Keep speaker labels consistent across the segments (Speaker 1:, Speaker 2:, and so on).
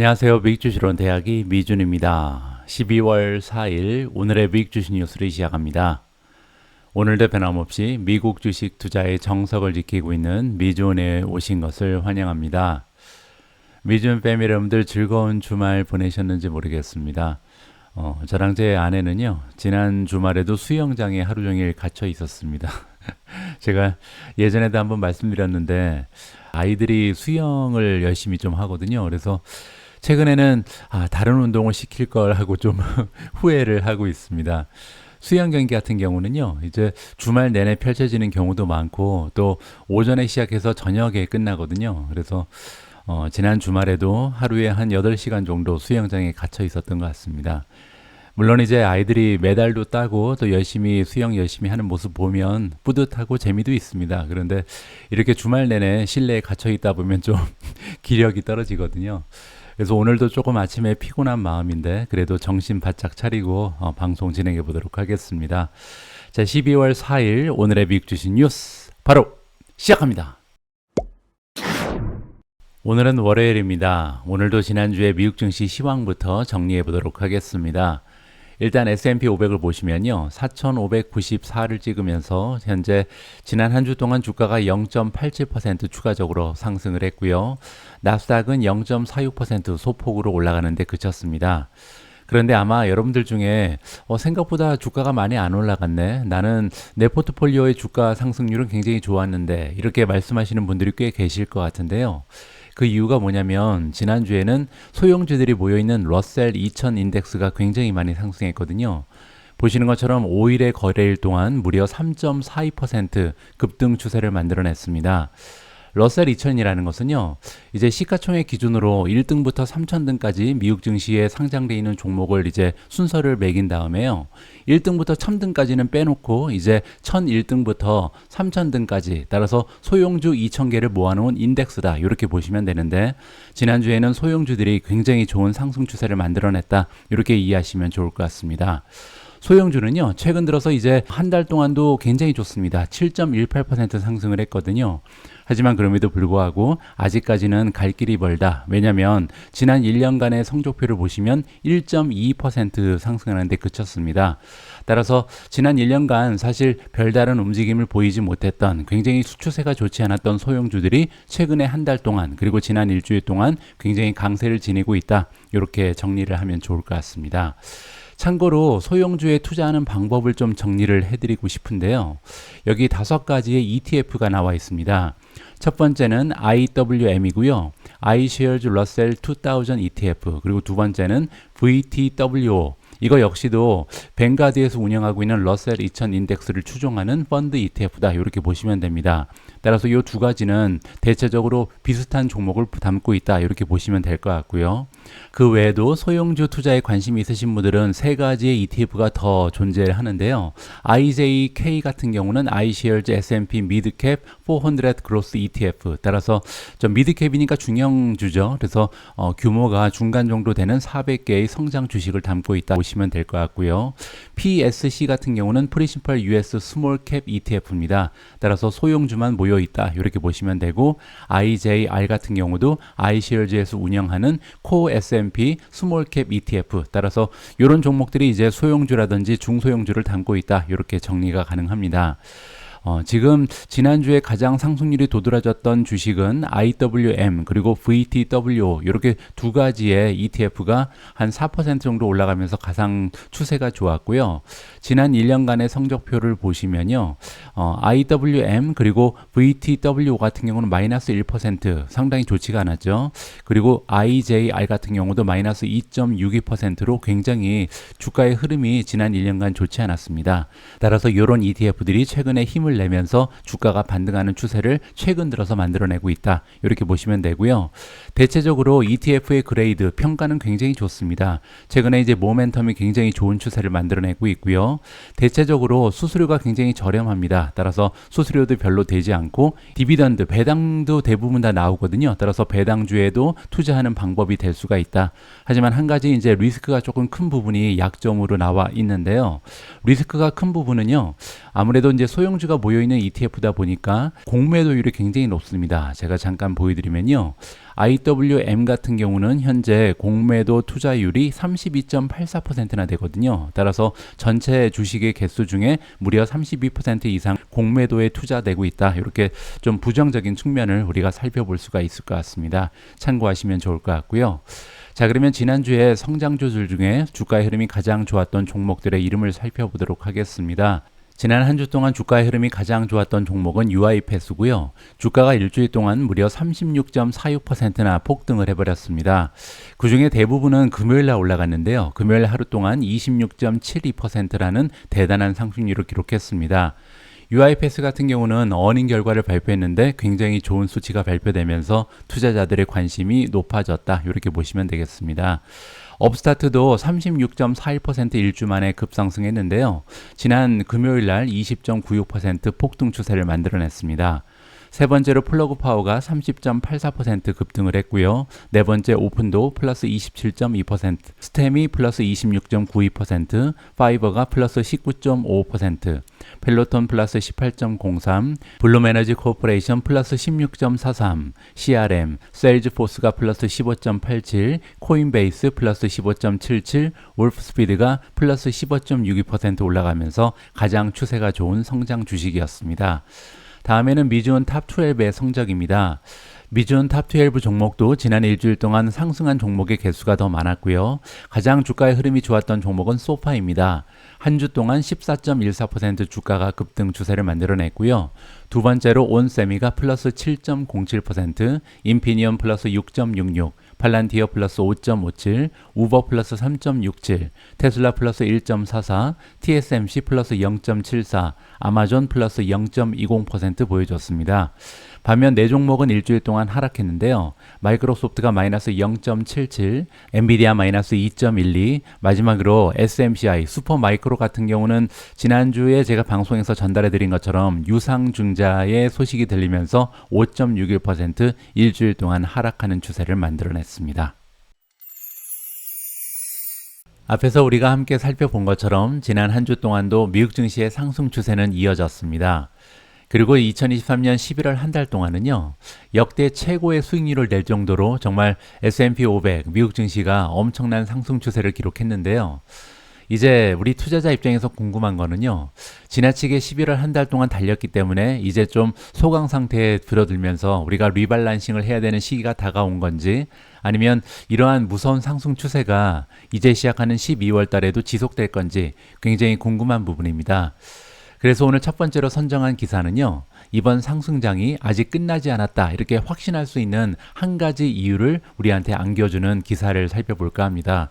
Speaker 1: 안녕하세요. 미국주식론 대학이 미준입니다. 12월 4일 오늘의 미국주식 뉴스를 시작합니다. 오늘도 변함없이 미국 주식 투자의 정석을 지키고 있는 미준에 오신 것을 환영합니다. 미준 패밀리 여러분들 즐거운 주말 보내셨는지 모르겠습니다. 저랑 제 아내는요, 지난 주말에도 수영장에 하루 종일 갇혀 있었습니다. 제가 예전에도 한번 말씀드렸는데 아이들이 수영을 열심히 좀 하거든요. 그래서 최근에는 다른 운동을 시킬 걸 하고 좀 후회를 하고 있습니다. 수영 경기 같은 경우는요, 이제 주말 내내 펼쳐지는 경우도 많고 또 오전에 시작해서 저녁에 끝나거든요. 그래서 지난 주말에도 하루에 한 8시간 정도 수영장에 갇혀 있었던 것 같습니다. 물론 이제 아이들이 메달도 따고 또 열심히 수영 열심히 하는 모습 보면 뿌듯하고 재미도 있습니다. 그런데 이렇게 주말 내내 실내에 갇혀 있다 보면 좀 기력이 떨어지거든요. 그래서 오늘도 조금 아침에 피곤한 마음인데 그래도 정신 바짝 차리고 방송 진행해 보도록 하겠습니다. 자, 12월 4일 오늘의 미국 주식 뉴스 바로 시작합니다. 오늘은 월요일입니다. 오늘도 지난주에 미국 증시 시황부터 정리해 보도록 하겠습니다. 일단 S&P 500을 보시면요, 4,594를 찍으면서 현재 지난 한 주 동안 주가가 0.87% 추가적으로 상승을 했고요. 나스닥은 0.46% 소폭으로 올라가는 데 그쳤습니다. 그런데 아마 여러분들 중에 생각보다 주가가 많이 안 올라갔네, 나는 내 포트폴리오의 주가 상승률은 굉장히 좋았는데, 이렇게 말씀하시는 분들이 꽤 계실 것 같은데요. 그 이유가 뭐냐면 지난주에는 소형주들이 모여있는 러셀 2000 인덱스가 굉장히 많이 상승했거든요. 보시는 것처럼 5일의 거래일 동안 무려 3.42% 급등 추세를 만들어냈습니다. 러셀 2000이라는 것은요, 이제 시가총액 기준으로 1등부터 3000등까지 미국 증시에 상장되어 있는 종목을 이제 순서를 매긴 다음에요, 1등부터 1000등까지는 빼놓고 이제 1001등부터 3000등까지 따라서 소형주 2000개를 모아놓은 인덱스다, 이렇게 보시면 되는데, 지난주에는 소형주들이 굉장히 좋은 상승 추세를 만들어냈다, 이렇게 이해하시면 좋을 것 같습니다. 소형주는요, 최근 들어서 이제 한 달 동안도 굉장히 좋습니다. 7.18% 상승을 했거든요. 하지만 그럼에도 불구하고 아직까지는 갈 길이 멀다. 왜냐하면 지난 1년간의 성적표를 보시면 1.22% 상승하는데 그쳤습니다. 따라서 지난 1년간 사실 별다른 움직임을 보이지 못했던, 굉장히 수추세가 좋지 않았던 소형주들이 최근에 한 달 동안, 그리고 지난 일주일 동안 굉장히 강세를 지니고 있다, 이렇게 정리를 하면 좋을 것 같습니다. 참고로 소형주에 투자하는 방법을 좀 정리를 해드리고 싶은데요. 여기 5가지의 ETF가 나와 있습니다. 첫 번째는 IWM이고요. iShares Russell 2000 ETF, 그리고 두 번째는 VTWO. 이거 역시도 뱅가드에서 운영하고 있는 러셀 2000 인덱스를 추종하는 펀드 ETF다, 이렇게 보시면 됩니다. 따라서 이 두 가지는 대체적으로 비슷한 종목을 담고 있다, 이렇게 보시면 될 것 같고요. 그 외에도 소형주 투자에 관심이 있으신 분들은 3가지의 ETF가 더 존재하는데요. IJK 같은 경우는 iShares S&P Midcap 400 Growth ETF, 따라서 좀 미드캡이니까 중형주죠. 그래서 규모가 중간 정도 되는 400개의 성장 주식을 담고 있다, 보시면 될 것 같고요. PSC 같은 경우는 Principal US Small Cap ETF입니다. 따라서 소형주만 모여 있다, 이렇게 보시면 되고, IJR 같은 경우도 iShares에서 운영하는 Core S&P Small Cap ETF, 따라서 이런 종목들이 이제 소형주라든지 중소형주를 담고 있다, 이렇게 정리가 가능합니다. 지금 지난주에 가장 상승률이 도드라졌던 주식은 IWM 그리고 VTWO, 이렇게 두 가지의 ETF가 한 4% 정도 올라가면서 가장 추세가 좋았고요. 지난 1년간의 성적표를 보시면요, IWM 그리고 VTWO 같은 경우는 마이너스 1%, 상당히 좋지가 않았죠. 그리고 IJR 같은 경우도 마이너스 2.62%로 굉장히 주가의 흐름이 지난 1년간 좋지 않았습니다. 따라서 이런 ETF들이 최근에 힘을 내면서 주가가 반등하는 추세를 최근 들어서 만들어내고 있다, 이렇게 보시면 되고요. 대체적으로 ETF의 그레이드 평가는 굉장히 좋습니다. 최근에 이제 모멘텀이 굉장히 좋은 추세를 만들어내고 있고요. 대체적으로 수수료가 굉장히 저렴합니다. 따라서 수수료도 별로 되지 않고 디비던드, 배당도 대부분 다 나오거든요. 따라서 배당주에도 투자하는 방법이 될 수가 있다. 하지만 한 가지 이제 리스크가 조금 큰 부분이 약점으로 나와 있는데요. 리스크가 큰 부분은요, 아무래도 이제 소형주가 모여있는 ETF다 보니까 공매도율이 굉장히 높습니다. 제가 잠깐 보여드리면요. IWM 같은 경우는 현재 공매도 투자율이 32.84%나 되거든요. 따라서 전체 주식의 개수 중에 무려 32% 이상 공매도에 투자되고 있다. 이렇게 좀 부정적인 측면을 우리가 살펴볼 수가 있을 것 같습니다. 참고하시면 좋을 것 같고요. 자, 그러면 지난주에 성장주들 중에 주가의 흐름이 가장 좋았던 종목들의 이름을 살펴보도록 하겠습니다. 지난 한 주 동안 주가의 흐름이 가장 좋았던 종목은 UiPath고요. 주가가 일주일 동안 무려 36.46%나 폭등을 해버렸습니다. 그 중에 대부분은 금요일날 올라갔는데요. 금요일 하루 동안 26.72%라는 대단한 상승률을 기록했습니다. UiPath 같은 경우는 어닝 결과를 발표했는데 굉장히 좋은 수치가 발표되면서 투자자들의 관심이 높아졌다. 이렇게 보시면 되겠습니다. 업스타트도 36.41% 일주 만에 급상승했는데요. 지난 금요일 날 20.96% 폭등 추세를 만들어냈습니다. 세 번째로 플러그 파워가 30.84% 급등을 했고요. 네 번째 오픈도 플러스 27.2%, 스템이 플러스 26.92%, 파이버가 플러스 19.5%, 펠로톤 플러스 18.03, 블룸에너지 코퍼레이션 플러스 16.43, CRM, 세일즈포스가 플러스 15.87, 코인베이스 플러스 15.77, wolfspeed가 플러스 15.62% 올라가면서 가장 추세가 좋은 성장 주식이었습니다. 다음에는 미주온 탑12의 성적입니다. 미주온 탑12 종목도 지난 일주일 동안 상승한 종목의 개수가 더 많았고요. 가장 주가의 흐름이 좋았던 종목은 소파입니다. 한 주 동안 14.14% 주가가 급등 추세를 만들어냈고요. 두 번째로 온세미가 플러스 7.07%, 인피니언 플러스 6.66, 팔란티어 플러스 5.57, 우버 플러스 3.67, 테슬라 플러스 1.44, TSMC 플러스 0.74, 아마존 플러스 0.20% 보여줬습니다. 반면 네 종목은 일주일 동안 하락했는데요. 마이크로소프트가 마이너스 0.77, 엔비디아 마이너스 2.12, 마지막으로 SMCI, 슈퍼마이크로 같은 경우는 지난주에 제가 방송에서 전달해드린 것처럼 유상증자의 소식이 들리면서 5.61% 일주일 동안 하락하는 추세를 만들어냈습니다. 앞에서 우리가 함께 살펴본 것처럼 지난 한 주 동안도 미국 증시의 상승 추세는 이어졌습니다. 그리고 2023년 11월 한 달 동안은요, 역대 최고의 수익률을 낼 정도로 정말 S&P 500 미국 증시가 엄청난 상승 추세를 기록했는데요. 이제 우리 투자자 입장에서 궁금한 거는요, 지나치게 11월 한 달 동안 달렸기 때문에 이제 좀 소강 상태에 들어들면서 우리가 리밸런싱을 해야 되는 시기가 다가온 건지, 아니면 이러한 무서운 상승 추세가 이제 시작하는 12월 달에도 지속될 건지 굉장히 궁금한 부분입니다. 그래서 오늘 첫 번째로 선정한 기사는요, 이번 상승장이 아직 끝나지 않았다, 이렇게 확신할 수 있는 한 가지 이유를 우리한테 안겨주는 기사를 살펴볼까 합니다.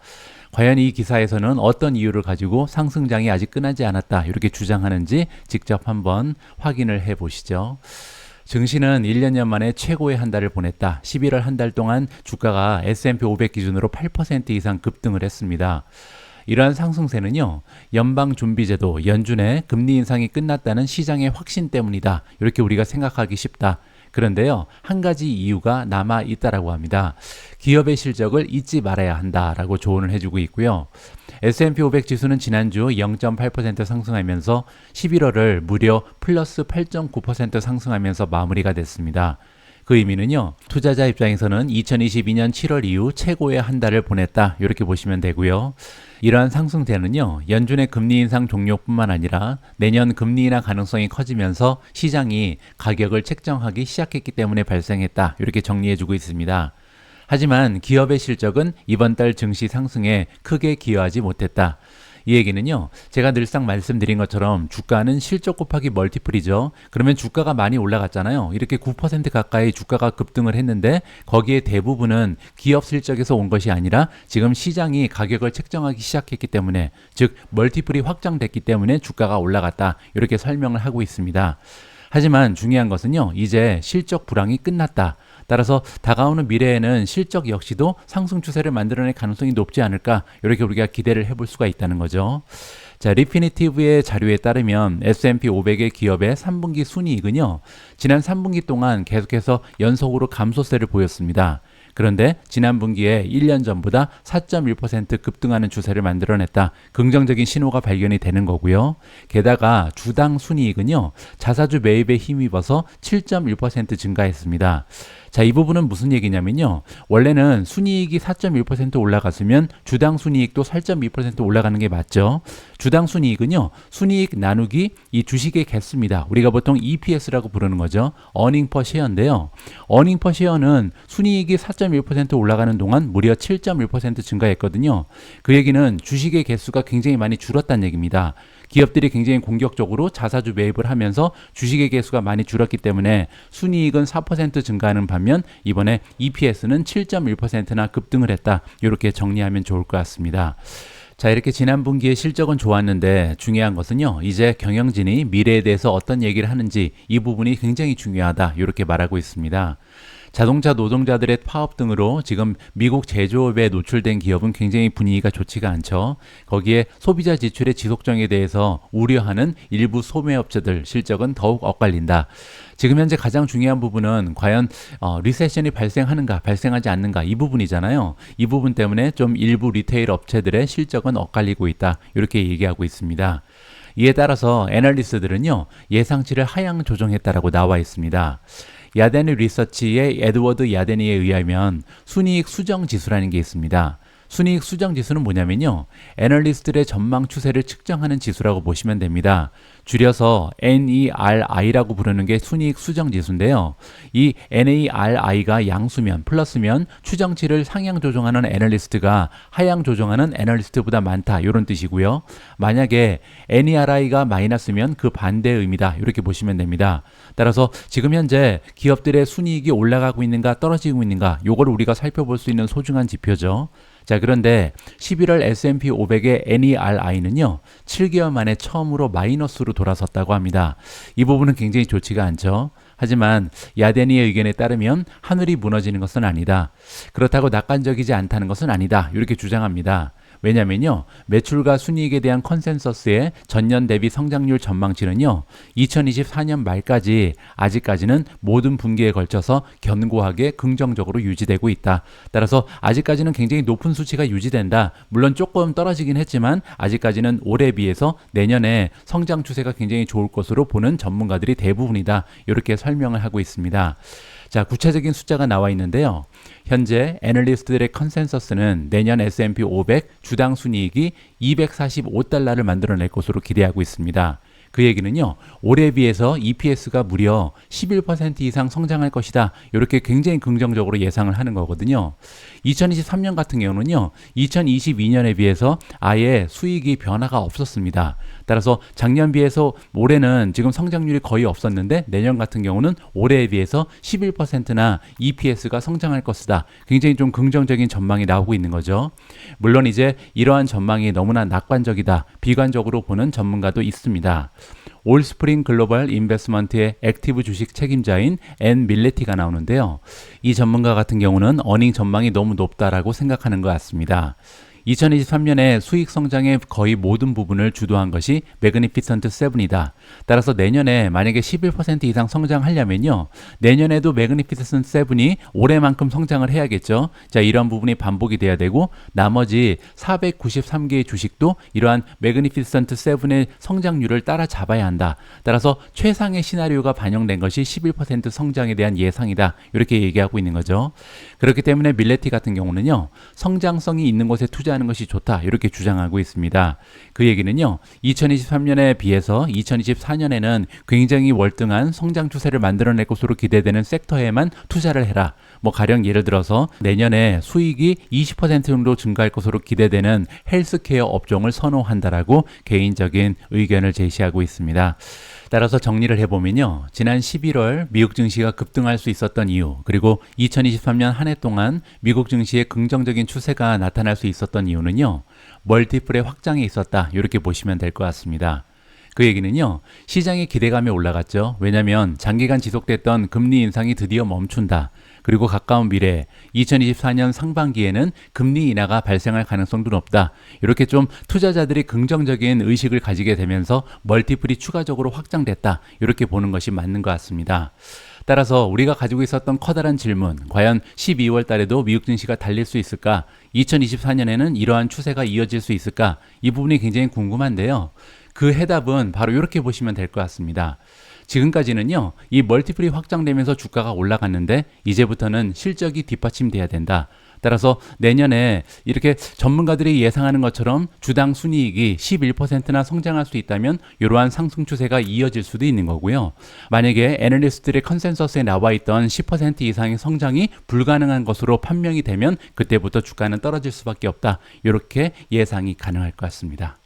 Speaker 1: 과연 이 기사에서는 어떤 이유를 가지고 상승장이 아직 끝나지 않았다, 이렇게 주장하는지 직접 한번 확인을 해 보시죠. 증시는 1년 만에 최고의 한 달을 보냈다. 11월 한 달 동안 주가가 S&P 500 기준으로 8% 이상 급등을 했습니다. 이러한 상승세는요, 연방준비제도 연준의 금리 인상이 끝났다는 시장의 확신 때문이다. 이렇게 우리가 생각하기 쉽다. 그런데요, 한 가지 이유가 남아 있다라고 합니다. 기업의 실적을 잊지 말아야 한다라고 조언을 해주고 있고요. S&P 500 지수는 지난주 0.8% 상승하면서 11월을 무려 플러스 8.9% 상승하면서 마무리가 됐습니다. 그 의미는요, 투자자 입장에서는 2022년 7월 이후 최고의 한 달을 보냈다, 이렇게 보시면 되고요. 이러한 상승세는요, 연준의 금리 인상 종료뿐만 아니라 내년 금리 인하 가능성이 커지면서 시장이 가격을 책정하기 시작했기 때문에 발생했다, 이렇게 정리해주고 있습니다. 하지만 기업의 실적은 이번 달 증시 상승에 크게 기여하지 못했다. 이 얘기는요, 제가 늘상 말씀드린 것처럼 주가는 실적 곱하기 멀티플이죠. 그러면 주가가 많이 올라갔잖아요. 이렇게 9% 가까이 주가가 급등을 했는데 거기에 대부분은 기업 실적에서 온 것이 아니라 지금 시장이 가격을 책정하기 시작했기 때문에, 즉 멀티플이 확장됐기 때문에 주가가 올라갔다, 이렇게 설명을 하고 있습니다. 하지만 중요한 것은요, 이제 실적 불황이 끝났다. 따라서 다가오는 미래에는 실적 역시도 상승 추세를 만들어낼 가능성이 높지 않을까, 이렇게 우리가 기대를 해볼 수가 있다는 거죠. 자, 리피니티브의 자료에 따르면 S&P 500의 기업의 3분기 순이익은요, 지난 3분기 동안 계속해서 연속으로 감소세를 보였습니다. 그런데 지난 분기에 1년 전보다 4.1% 급등하는 추세를 만들어냈다. 긍정적인 신호가 발견이 되는 거고요. 게다가 주당 순이익은요, 자사주 매입에 힘입어서 7.1% 증가했습니다. 자, 이 부분은 무슨 얘기냐면요. 원래는 순이익이 4.1% 올라갔으면 주당 순이익도 4.2% 올라가는 게 맞죠. 주당 순이익은요, 순이익 나누기 이 주식의 개수입니다. 우리가 보통 EPS라고 부르는 거죠. 어닝 퍼 쉐어인데요. 어닝 퍼 쉐어는 순이익이 4.1% 올라가는 동안 무려 7.1% 증가했거든요. 그 얘기는 주식의 개수가 굉장히 많이 줄었다는 얘기입니다. 기업들이 굉장히 공격적으로 자사주 매입을 하면서 주식의 개수가 많이 줄었기 때문에 순이익은 4% 증가하는 반면 이번에 EPS는 7.1%나 급등을 했다. 이렇게 정리하면 좋을 것 같습니다. 자, 이렇게 지난 분기에 실적은 좋았는데 중요한 것은요, 이제 경영진이 미래에 대해서 어떤 얘기를 하는지 이 부분이 굉장히 중요하다. 이렇게 말하고 있습니다. 자동차 노동자들의 파업 등으로 지금 미국 제조업에 노출된 기업은 굉장히 분위기가 좋지가 않죠. 거기에 소비자 지출의 지속성에 대해서 우려하는 일부 소매업체들 실적은 더욱 엇갈린다. 지금 현재 가장 중요한 부분은 과연 리세션이 발생하는가 발생하지 않는가 이 부분이잖아요. 이 부분 때문에 좀 일부 리테일 업체들의 실적은 엇갈리고 있다. 이렇게 얘기하고 있습니다. 이에 따라서 애널리스트들은요, 예상치를 하향 조정했다라고 나와 있습니다. 야데니 리서치의 에드워드 야데니에 의하면 순이익 수정 지수라는 게 있습니다. 순이익 수정 지수는 뭐냐면요, 애널리스트들의 전망 추세를 측정하는 지수라고 보시면 됩니다. 줄여서 NERI라고 부르는 게 순이익 수정 지수인데요. 이 NERI가 양수면 플러스면 추정치를 상향 조정하는 애널리스트가 하향 조정하는 애널리스트보다 많다, 이런 뜻이고요. 만약에 NERI가 마이너스면 그 반대의 의미다, 이렇게 보시면 됩니다. 따라서 지금 현재 기업들의 순이익이 올라가고 있는가 떨어지고 있는가, 요걸 우리가 살펴볼 수 있는 소중한 지표죠. 자, 그런데 11월 S&P 500의 NERI는요, 7개월 만에 처음으로 마이너스로 돌아섰다고 합니다. 이 부분은 굉장히 좋지가 않죠. 하지만 야데니의 의견에 따르면 하늘이 무너지는 것은 아니다. 그렇다고 낙관적이지 않다는 것은 아니다. 이렇게 주장합니다. 왜냐면요, 매출과 순이익에 대한 컨센서스의 전년 대비 성장률 전망치는요, 2024년 말까지 아직까지는 모든 분기에 걸쳐서 견고하게 긍정적으로 유지되고 있다. 따라서 아직까지는 굉장히 높은 수치가 유지된다. 물론 조금 떨어지긴 했지만 아직까지는 올해에 비해서 내년에 성장 추세가 굉장히 좋을 것으로 보는 전문가들이 대부분이다. 이렇게 설명을 하고 있습니다. 자, 구체적인 숫자가 나와 있는데요. 현재 애널리스트들의 컨센서스는 내년 S&P 500 주당 순이익이 245달러를 만들어낼 것으로 기대하고 있습니다. 그 얘기는요, 올해에 비해서 EPS가 무려 11% 이상 성장할 것이다. 이렇게 굉장히 긍정적으로 예상을 하는 거거든요. 2023년 같은 경우는요, 2022년에 비해서 아예 수익이 변화가 없었습니다. 따라서 작년 비해서 올해는 지금 성장률이 거의 없었는데 내년 같은 경우는 올해에 비해서 11%나 EPS가 성장할 것이다. 굉장히 좀 긍정적인 전망이 나오고 있는 거죠. 물론 이제 이러한 전망이 너무나 낙관적이다, 비관적으로 보는 전문가도 있습니다. 올스프링 글로벌 인베스트먼트의 액티브 주식 책임자인 앤 밀레티가 나오는데요. 이 전문가 같은 경우는 어닝 전망이 너무 높다라고 생각하는 것 같습니다. 2023년에 수익 성장의 거의 모든 부분을 주도한 것이 매그니피선트 7이다. 따라서 내년에 만약에 11% 이상 성장하려면요, 내년에도 매그니피선트 7이 올해만큼 성장을 해야겠죠. 자, 이러한 부분이 반복이 돼야 되고 나머지 493개의 주식도 이러한 매그니피선트 7의 성장률을 따라잡아야 한다. 따라서 최상의 시나리오가 반영된 것이 11% 성장에 대한 예상이다. 이렇게 얘기하고 있는 거죠. 그렇기 때문에 밀레티 같은 경우는요, 성장성이 있는 곳에 투자하는 것이 좋다, 이렇게 주장하고 있습니다. 그 얘기는요, 2023년에 비해서 2024년에는 굉장히 월등한 성장 추세를 만들어낼 것으로 기대되는 섹터에만 투자를 해라. 뭐 가령 예를 들어서 내년에 수익이 20% 정도 증가할 것으로 기대되는 헬스케어 업종을 선호한다라고 개인적인 의견을 제시하고 있습니다. 따라서 정리를 해보면요, 지난 11월 미국 증시가 급등할 수 있었던 이유, 그리고 2023년 한 해 동안 미국 증시의 긍정적인 추세가 나타날 수 있었던 이유는요, 멀티플의 확장이 있었다, 이렇게 보시면 될 것 같습니다. 그 얘기는요, 시장의 기대감이 올라갔죠. 왜냐하면 장기간 지속됐던 금리 인상이 드디어 멈춘다. 그리고 가까운 미래 2024년 상반기에는 금리 인하가 발생할 가능성도 높다. 이렇게 좀 투자자들이 긍정적인 의식을 가지게 되면서 멀티플이 추가적으로 확장됐다. 이렇게 보는 것이 맞는 것 같습니다. 따라서 우리가 가지고 있었던 커다란 질문, 과연 12월 달에도 미국 증시가 달릴 수 있을까? 2024년에는 이러한 추세가 이어질 수 있을까? 이 부분이 굉장히 궁금한데요. 그 해답은 바로 이렇게 보시면 될 것 같습니다. 지금까지는요, 이 멀티플이 확장되면서 주가가 올라갔는데 이제부터는 실적이 뒷받침돼야 된다. 따라서 내년에 이렇게 전문가들이 예상하는 것처럼 주당 순이익이 11%나 성장할 수 있다면 이러한 상승 추세가 이어질 수도 있는 거고요. 만약에 애널리스트들의 컨센서스에 나와 있던 10% 이상의 성장이 불가능한 것으로 판명이 되면 그때부터 주가는 떨어질 수밖에 없다. 이렇게 예상이 가능할 것 같습니다.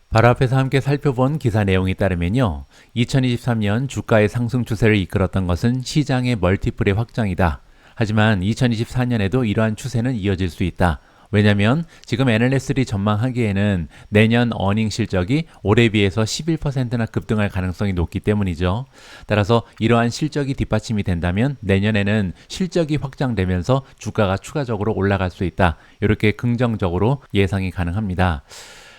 Speaker 1: 바로 앞에서 함께 살펴본 기사 내용에 따르면요. 2023년 주가의 상승 추세를 이끌었던 것은 시장의 멀티플의 확장이다. 하지만 2024년에도 이러한 추세는 이어질 수 있다. 왜냐하면 지금 애널리스트들이 전망하기에는 내년 어닝 실적이 올해 비해서 11%나 급등할 가능성이 높기 때문이죠. 따라서 이러한 실적이 뒷받침이 된다면 내년에는 실적이 확장되면서 주가가 추가적으로 올라갈 수 있다. 이렇게 긍정적으로 예상이 가능합니다.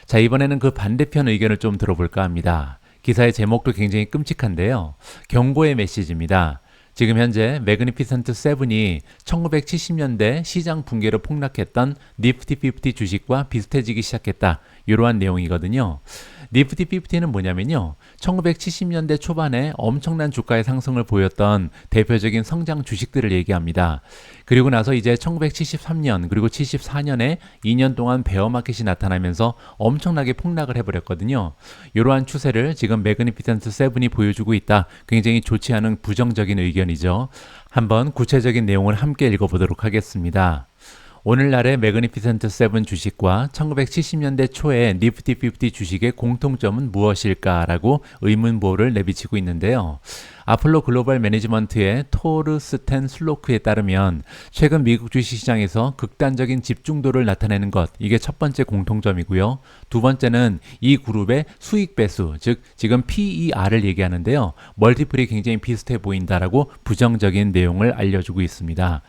Speaker 1: 자, 이번에는 그 반대편 의견을 좀 들어볼까 합니다. 기사의 제목도 굉장히 끔찍한데요. 경고의 메시지입니다. 지금 현재 매그니피센트 7이 1970년대 시장 붕괴로 폭락했던 니프티 50 주식과 비슷해지기 시작했다. 이러한 내용이거든요. 니프티 50는 뭐냐면요. 1970년대 초반에 엄청난 주가의 상승을 보였던 대표적인 성장 주식들을 얘기합니다. 그리고 나서 이제 1973년 그리고 74년에 2년 동안 베어마켓이 나타나면서 엄청나게 폭락을 해버렸거든요. 이러한 추세를 지금 매그니피센트 7이 보여주고 있다. 굉장히 좋지 않은 부정적인 의견이죠. 한번 구체적인 내용을 함께 읽어보도록 하겠습니다. 오늘날의 매그니피센트 7 주식과 1970년대 초의 니프티 50 주식의 공통점은 무엇일까라고 의문보를 내비치고 있는데요. 아폴로 글로벌 매니지먼트의 토르 스텐 슬로크에 따르면 최근 미국 주식시장에서 극단적인 집중도를 나타내는 것, 이게 첫 번째 공통점이고요. 두 번째는 이 그룹의 수익 배수, 즉 지금 PER을 얘기하는데요. 멀티플이 굉장히 비슷해 보인다라고 부정적인 내용을 알려주고 있습니다.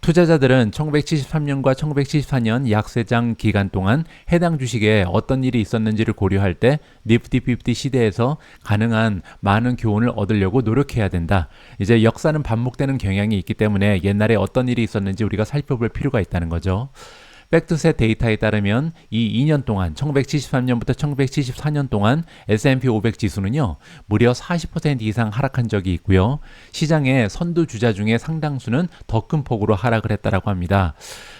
Speaker 1: 투자자들은 1973년과 1974년 약세장 기간 동안 해당 주식에 어떤 일이 있었는지를 고려할 때 니프티 50 시대에서 가능한 많은 교훈을 얻으려고 노력해야 된다. 이제 역사는 반복되는 경향이 있기 때문에 옛날에 어떤 일이 있었는지 우리가 살펴볼 필요가 있다는 거죠. 팩트셋 데이터에 따르면 이 2년 동안 1973년부터 1974년 동안 S&P 500 지수는요. 무려 40% 이상 하락한 적이 있고요. 시장의 선두 주자 중에 상당수는 더 큰 폭으로 하락을 했다라고 합니다.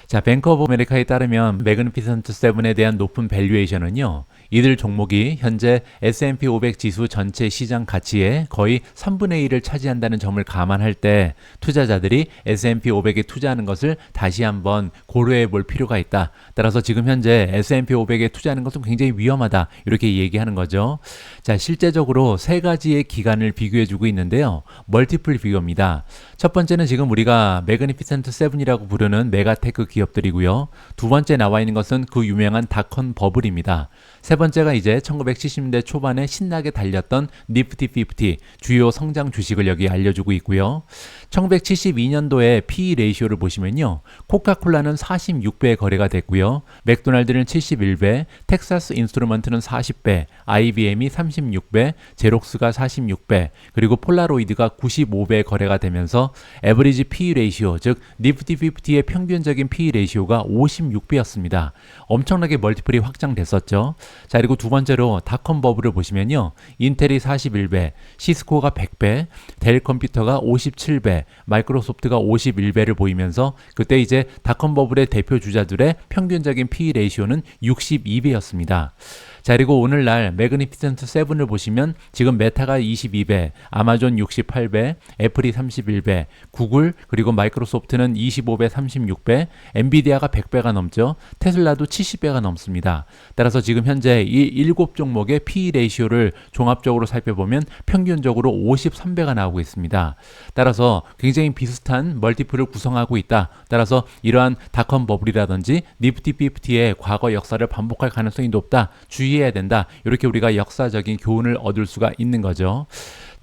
Speaker 1: 자, 뱅크 오브 아메리카에 따르면 매그니피센트 7에 대한 높은 밸류에이션은요. 이들 종목이 현재 S&P 500 지수 전체 시장 가치의 거의 3분의 1을 차지한다는 점을 감안할 때 투자자들이 S&P 500에 투자하는 것을 다시 한번 고려해 볼 필요가 있다. 따라서 지금 현재 S&P 500에 투자하는 것은 굉장히 위험하다. 이렇게 얘기하는 거죠. 자, 실제적으로 세 가지의 기간을 비교해 주고 있는데요. 멀티플 비교입니다. 첫 번째는 지금 우리가 매그니피센트 7이라고 부르는 메가테크 기업들이고요. 두 번째 나와 있는 것은 그 유명한 닷컴 버블입니다. 세 번째가 이제 1970년대 초반에 신나게 달렸던 니프티 50 주요 성장 주식을 여기 알려주고 있고요. 1972년도에 PE 레이시오를 보시면요. 코카콜라는 46배 거래가 됐고요. 맥도날드는 71배, 텍사스 인스트루먼트는 40배, IBM이 36배, 제록스가 46배, 그리고 폴라로이드가 95배 거래가 되면서 에버리지 PE 레이시오, 즉 니프티 50의 평균적인 PE 레이시오가 56배였습니다. 엄청나게 멀티플이 확장됐었죠. 자, 그리고 두 번째로 닷컴 버블을 보시면요. 인텔이 41배, 시스코가 100배, 델 컴퓨터가 57배, 마이크로소프트가 51배를 보이면서 그때 이제 닷컴 버블의 대표 주자들의 평균적인 PE 레이시오는 62배였습니다. 자, 그리고 오늘날 매그니피센트 7을 보시면 지금 메타가 22배, 아마존 68배, 애플이 31배, 구글 그리고 마이크로소프트는 25배, 36배, 엔비디아가 100배가 넘죠. 테슬라도 70배가 넘습니다. 따라서 지금 현재 이 7종목의 PE 레이시오를 종합적으로 살펴보면 평균적으로 53배가 나오고 있습니다. 따라서 굉장히 비슷한 멀티플을 구성하고 있다. 따라서 이러한 닷컴 버블이라든지 니프티 50의 과거 역사를 반복할 가능성이 높다. 주의해야 된다. 이렇게 우리가 역사적인 교훈을 얻을 수가 있는 거죠.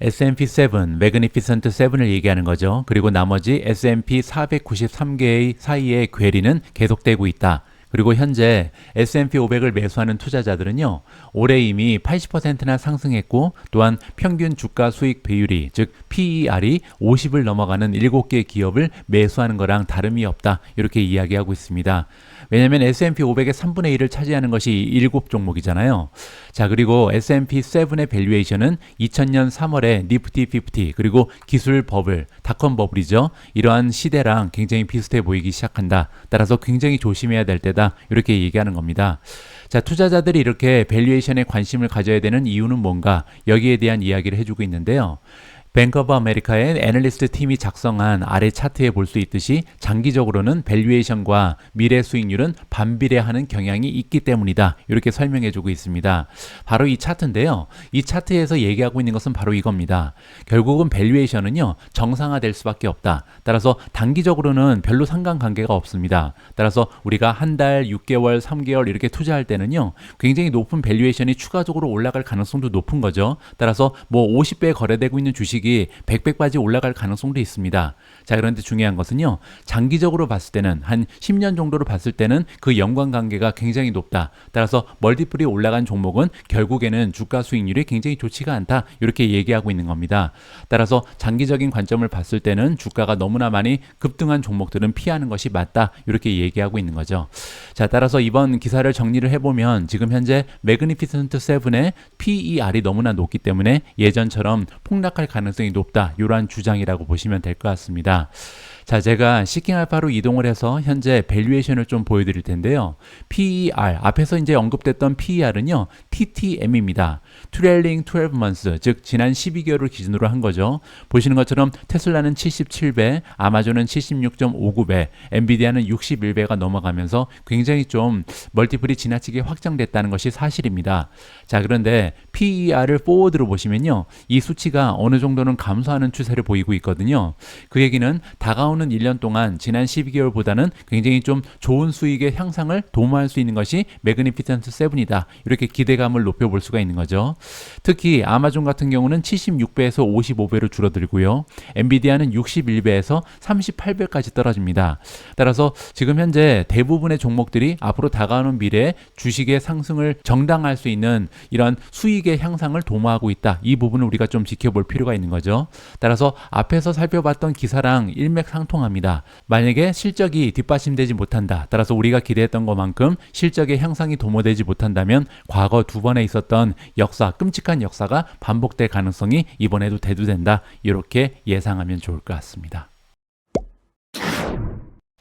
Speaker 1: S&P 7, 매그니피센트 7을 얘기하는 거죠. 그리고 나머지 S&P 493개의 사이의 괴리는 계속되고 있다. 그리고 현재 S&P 500을 매수하는 투자자들은요, 올해 이미 80%나 상승했고, 또한 평균 주가 수익 비율이, 즉 PER이 50을 넘어가는 7개 기업을 매수하는 거랑 다름이 없다, 이렇게 이야기하고 있습니다. 왜냐하면 S&P 500의 3분의 1을 차지하는 것이 7종목이잖아요. 자, 그리고 S&P 7의 밸류에이션은 2000년 3월에 니프티 50, 그리고 기술 버블, 닷컴 버블이죠. 이러한 시대랑 굉장히 비슷해 보이기 시작한다. 따라서 굉장히 조심해야 될 때다. 이렇게 얘기하는 겁니다. 자, 투자자들이 이렇게 밸류에이션에 관심을 가져야 되는 이유는 뭔가? 여기에 대한 이야기를 해주고 있는데요. 뱅크 오브 아메리카의 애널리스트 팀이 작성한 아래 차트에 볼 수 있듯이 장기적으로는 밸류에이션과 미래 수익률은 반비례하는 경향이 있기 때문이다. 이렇게 설명해주고 있습니다. 바로 이 차트인데요. 이 차트에서 얘기하고 있는 것은 바로 이겁니다. 결국은 밸류에이션은요, 정상화될 수밖에 없다. 따라서 단기적으로는 별로 상관관계가 없습니다. 따라서 우리가 한 달, 6개월, 3개월 이렇게 투자할 때는요, 굉장히 높은 밸류에이션이 추가적으로 올라갈 가능성도 높은 거죠. 따라서 뭐 50배 거래되고 있는 주식이 100배까지 올라갈 가능성도 있습니다. 자, 그런데 중요한 것은요, 장기적으로 봤을 때는 한 10년 정도로 봤을 때는 그 연관관계가 굉장히 높다. 따라서 멀티플이 올라간 종목은 결국에는 주가 수익률이 굉장히 좋지가 않다. 이렇게 얘기하고 있는 겁니다. 따라서 장기적인 관점을 봤을 때는 주가가 너무나 많이 급등한 종목들은 피하는 것이 맞다. 이렇게 얘기하고 있는 거죠. 자, 따라서 이번 기사를 정리를 해보면 지금 현재 매그니피센트 7의 PER이 너무나 높기 때문에 예전처럼 폭락할 가능성이 높다. 이러한 주장이라고 보시면 될 것 같습니다. 자, 제가 시킹 알파로 이동을 해서 현재 밸류에이션을 좀 보여드릴 텐데요. PER, 앞에서 이제 언급됐던 PER은요, TTM입니다. Trailing 12 months, 즉 지난 12개월을 기준으로 한 거죠. 보시는 것처럼 테슬라는 77배, 아마존은 76.59배, 엔비디아는 61배가 넘어가면서 굉장히 좀 멀티플이 지나치게 확장됐다는 것이 사실입니다. 자, 그런데 PER을 포워드로 보시면요, 이 수치가 어느 정도는 감소하는 추세를 보이고 있거든요. 그 얘기는 다가오는 1년 동안 지난 12개월보다는 굉장히 좀 좋은 수익의 향상을 도모할 수 있는 것이 매그니피센트 7이다. 이렇게 기대감을 높여볼 수가 있는 거죠. 특히 아마존 같은 경우는 76배에서 55배로 줄어들고요. 엔비디아는 61배에서 38배까지 떨어집니다. 따라서 지금 현재 대부분의 종목들이 앞으로 다가오는 미래에 주식의 상승을 정당할 수 있는 이런 수익의 향상을 도모하고 있다. 이 부분을 우리가 좀 지켜볼 필요가 있는 거죠. 따라서 앞에서 살펴봤던 기사랑 일맥상통합니다. 만약에 실적이 뒷받침되지 못한다. 따라서 우리가 기대했던 것만큼 실적의 향상이 도모되지 못한다면 과거 두 번에 있었던 역사, 끔찍한 역사가 반복될 가능성이 이번에도 대두된다. 이렇게 예상하면 좋을 것 같습니다.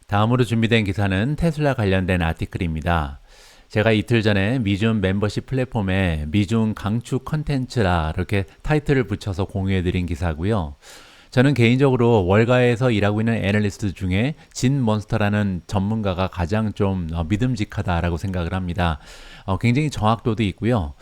Speaker 1: 다음으로 준비된 기사는 테슬라 관련된 아티클입니다. 제가 이틀 전에 미준 멤버십 플랫폼에 미준 강추 컨텐츠라 이렇게 타이틀을 붙여서 공유해드린 기사고요. 저는 개인적으로 월가에서 일하고 있는 애널리스트 중에 진 몬스터라는 전문가가 가장 좀 믿음직하다라고 생각을 합니다. 굉장히 정확도도 있고요.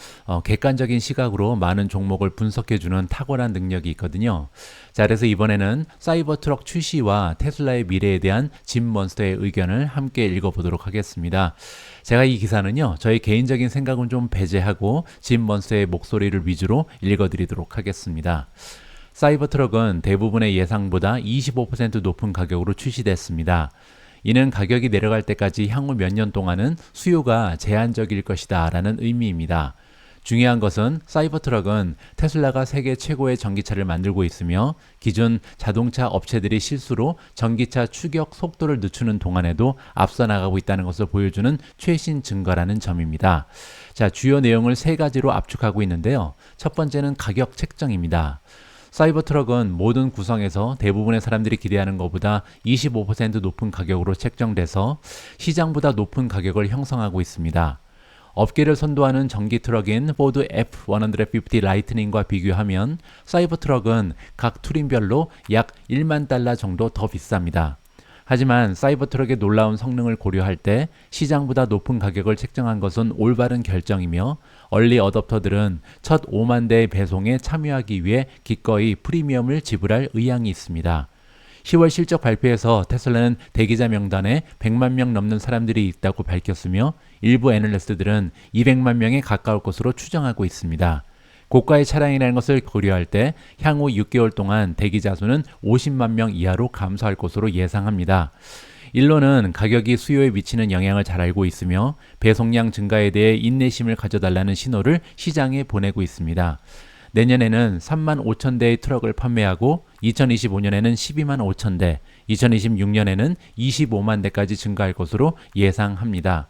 Speaker 1: 객관적인 시각으로 많은 종목을 분석해주는 탁월한 능력이 있거든요. 자, 그래서 이번에는 사이버 트럭 출시와 테슬라의 미래에 대한 진 몬스터의 의견을 함께 읽어보도록 하겠습니다. 제가 이 기사는요, 저희 개인적인 생각은 좀 배제하고 진 몬스터의 목소리를 위주로 읽어드리도록 하겠습니다. 사이버 트럭은 대부분의 예상보다 25% 높은 가격으로 출시됐습니다. 이는 가격이 내려갈 때까지 향후 몇 년 동안은 수요가 제한적일 것이다 라는 의미입니다. 중요한 것은 사이버 트럭은 테슬라가 세계 최고의 전기차를 만들고 있으며 기존 자동차 업체들이 실수로 전기차 추격 속도를 늦추는 동안에도 앞서 나가고 있다는 것을 보여주는 최신 증거라는 점입니다. 자, 주요 내용을 세 가지로 압축하고 있는데요. 첫 번째는 가격 책정입니다. 사이버 트럭은 모든 구성에서 대부분의 사람들이 기대하는 것보다 25% 높은 가격으로 책정돼서 시장보다 높은 가격을 형성하고 있습니다. 업계를 선도하는 전기 트럭인 포드 F-150 라이트닝과 비교하면 사이버 트럭은 각 투림별로 약 1만 달러 정도 더 비쌉니다. 하지만 사이버 트럭의 놀라운 성능을 고려할 때 시장보다 높은 가격을 책정한 것은 올바른 결정이며 얼리 어댑터들은 첫 5만 대의 배송에 참여하기 위해 기꺼이 프리미엄을 지불할 의향이 있습니다. 10월 실적 발표에서 테슬라는 대기자 명단에 100만 명 넘는 사람들이 있다고 밝혔으며 일부 애널리스트들은 200만 명에 가까울 것으로 추정하고 있습니다. 고가의 차량이라는 것을 고려할 때 향후 6개월 동안 대기자 수는 50만 명 이하로 감소할 것으로 예상합니다. 일로는 가격이 수요에 미치는 영향을 잘 알고 있으며 배송량 증가에 대해 인내심을 가져달라는 신호를 시장에 보내고 있습니다. 내년에는 3만 5천 대의 트럭을 판매하고 2025년에는 12만 5천 대, 2026년에는 25만 대까지 증가할 것으로 예상합니다.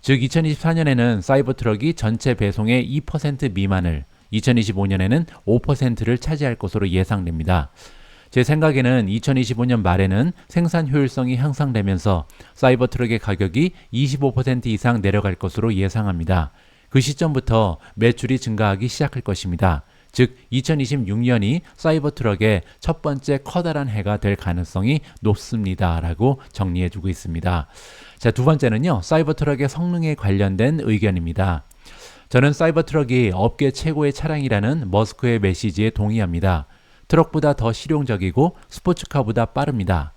Speaker 1: 즉 2024년에는 사이버 트럭이 전체 배송의 2% 미만을, 2025년에는 5%를 차지할 것으로 예상됩니다. 제 생각에는 2025년 말에는 생산 효율성이 향상되면서 사이버 트럭의 가격이 25% 이상 내려갈 것으로 예상합니다. 그 시점부터 매출이 증가하기 시작할 것입니다. 즉 2026년이 사이버 트럭의 첫 번째 커다란 해가 될 가능성이 높습니다. 라고 정리해주고 있습니다. 자, 두 번째는요. 사이버 트럭의 성능에 관련된 의견입니다. 저는 사이버 트럭이 업계 최고의 차량이라는 머스크의 메시지에 동의합니다. 트럭보다 더 실용적이고 스포츠카보다 빠릅니다.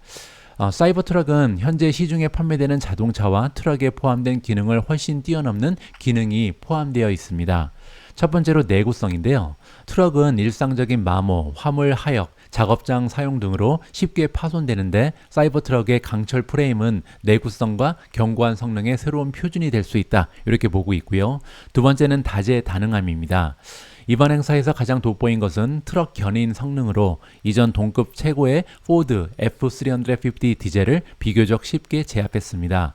Speaker 1: 사이버 트럭은 현재 시중에 판매되는 자동차와 트럭에 포함된 기능을 훨씬 뛰어넘는 기능이 포함되어 있습니다. 첫 번째로 내구성인데요. 트럭은 일상적인 마모, 화물 하역, 작업장 사용 등으로 쉽게 파손되는데 사이버 트럭의 강철 프레임은 내구성과 견고한 성능의 새로운 표준이 될 수 있다. 이렇게 보고 있고요. 두 번째는 다재다능함입니다. 이번 행사에서 가장 돋보인 것은 트럭 견인 성능으로 이전 동급 최고의 포드 F350 디젤을 비교적 쉽게 제압했습니다.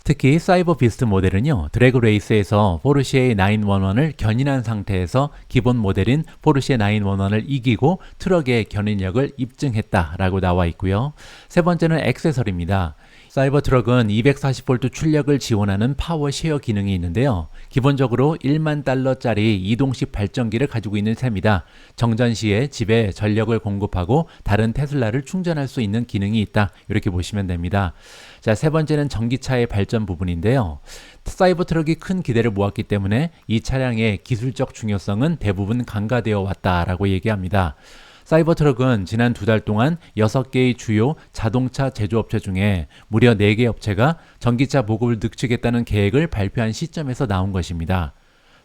Speaker 1: 특히 사이버 비스트 모델은요, 드래그 레이스에서 포르쉐의 911을 견인한 상태에서 기본 모델인 포르쉐 911을 이기고 트럭의 견인력을 입증했다라고 나와 있고요. 세 번째는 액세서리입니다. 사이버 트럭은 240V 출력을 지원하는 파워 쉐어 기능이 있는데요. 기본적으로 1만 달러짜리 이동식 발전기를 가지고 있는 셈이다. 정전 시에 집에 전력을 공급하고 다른 테슬라를 충전할 수 있는 기능이 있다. 이렇게 보시면 됩니다. 자, 세 번째는 전기차의 발전 부분인데요. 사이버 트럭이 큰 기대를 모았기 때문에 이 차량의 기술적 중요성은 대부분 간과되어 왔다라고 얘기합니다. 사이버 트럭은 지난 2달 동안 6개의 주요 자동차 제조업체 중에 무려 4개 업체가 전기차 보급을 늦추겠다는 계획을 발표한 시점에서 나온 것입니다.